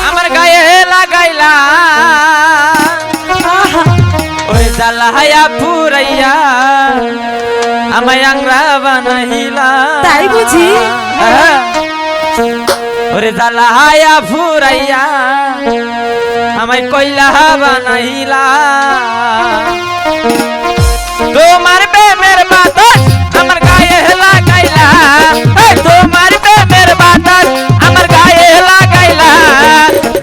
আমার গায়ে লাগাইলা ওই জ্বালায়া পুরাইয়া আমায় আংরা বানাইলা। তাই বুঝি? ওরে জ্বালায়া পুরাইয়া আমায় কইলা বানাইলা। তোমার প্রেমের বাতাস আমার গায়ে লাগাইলা, তোমার প্রেমের বাতাস আমার গায়ে লাগাইলা।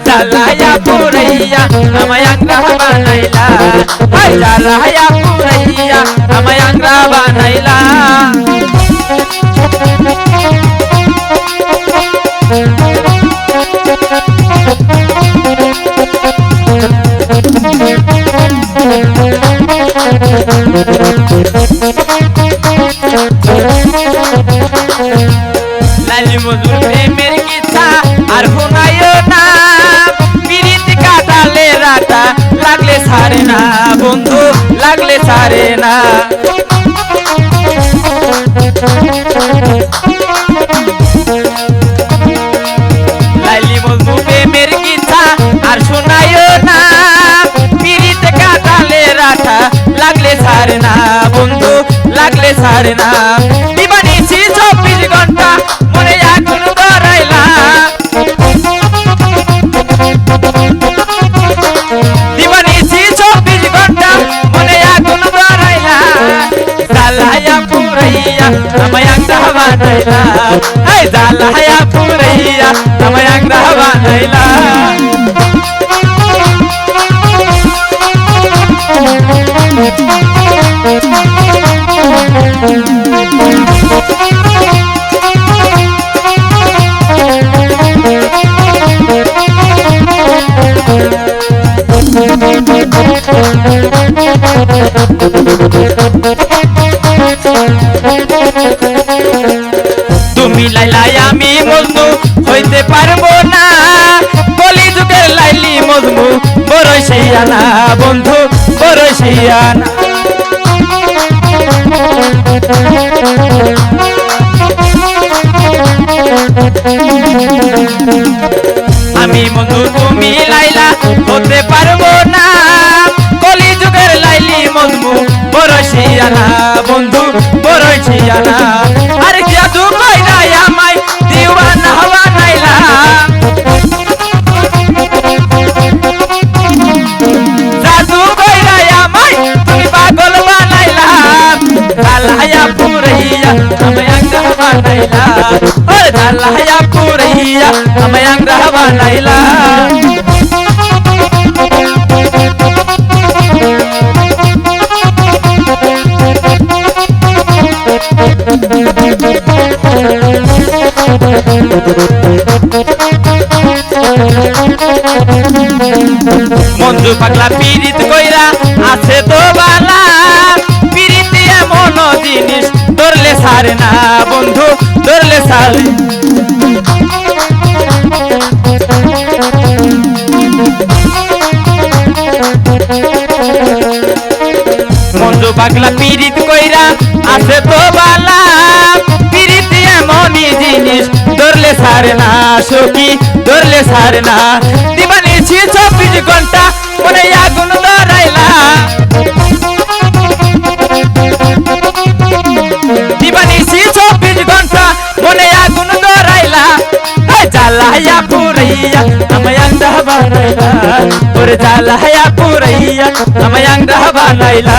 জ্বালায়া পুরাইয়া আমায় আংরা বানাইলা, জ্বালায়া পুরাইয়া আমায় আংরা বানাইলা। লালি মধুর প্রেমের কিচ্ছা আর শোনাইও না, পিরিত কাটালে রাতা লাগলে ছাড়ে না বন্ধু, লাগলে ছাড়ে না। লালি মধুর প্রেমের কিচ্ছা আর শোনাইও না, পিরিত কাটালে রাতা লাগলে ছাড়ে না বন্ধু, লাগলে ছাড়ে না। দিবানিছি 24 ঘন্টা মনে আগুন ধরাইলা, দিবানিছি 24 ঘন্টা মনে আগুন ধরাইলা। জ্বালায়া পুরাইয়া আমায় আংরা বানাইলা, জ্বালায়া পুরাইয়া আমায় আংরা বানাইলা। তুমি লাইলাই আমি মজনু হইতে পারবো না, কলিযুগের লাইলি মজনু বড়ই শিয়ানা বন্ধু, বড়ই শিয়ানা। আমি মধু তুমি লাইলা হতে পারবো না, কলিযুগের লাইলি মজনু বড়ই শিয়ানা বন্ধু, বড়ই শিয়ানা। আরে জাদু কইরা আমায় দিওয়ানা বানাইলা, জাদু কইরা আমায় তুমি পাগল বানাইলা। জ্বালায়া পুরাইয়া আমায় আংরা বানাইলা, ওরে জ্বালায়া পুরাইয়া আমায় আংরা বানাইলা। মঞ্জু পাগলা পীড়িত কইরা আছে তো বালা, পীড়িত এমন জিনিস ধরলে ছাড়ে না বন্ধু, ধরলে ছাড়ে। মঞ্জু পাগলা পীড়িত কইরা আছে তো বালা, পীড়িত এমনই জিনিস ধরলে ছাড়ে না সখী, ধরলে ছাড়ে না। দিবানিছি 24 ঘন্টা মনে আগুন ধরাইলা, দিবানিছি 24 ঘন্টা মনে আগুন ধরাইলা। জ্বালায়া পুরাইয়া আমায় আংরা বানাইলা, ওরে জ্বালায়া পুরাইয়া আমায় আংরা বানাইলা।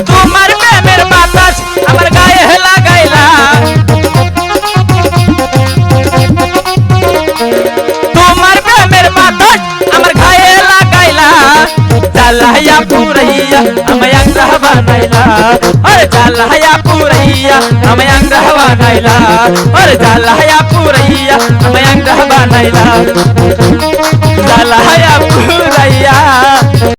তোমার প্রেমের বাতাস আমার গায়ে লাগাইলা, তোমার প্রেমের বাতাস আমার গায়ে লাগাইলা। জ্বালায়া পুরাইয়া আমায় আংরা বানাইলা, ওরে জ্বালায়া পুরাইয়া আমায় আংরা বানাইলা, ওরে জ্বালায়া পুরাইয়া আমায় আংরা বানাইলা, জ্বালায়া পুরাইয়া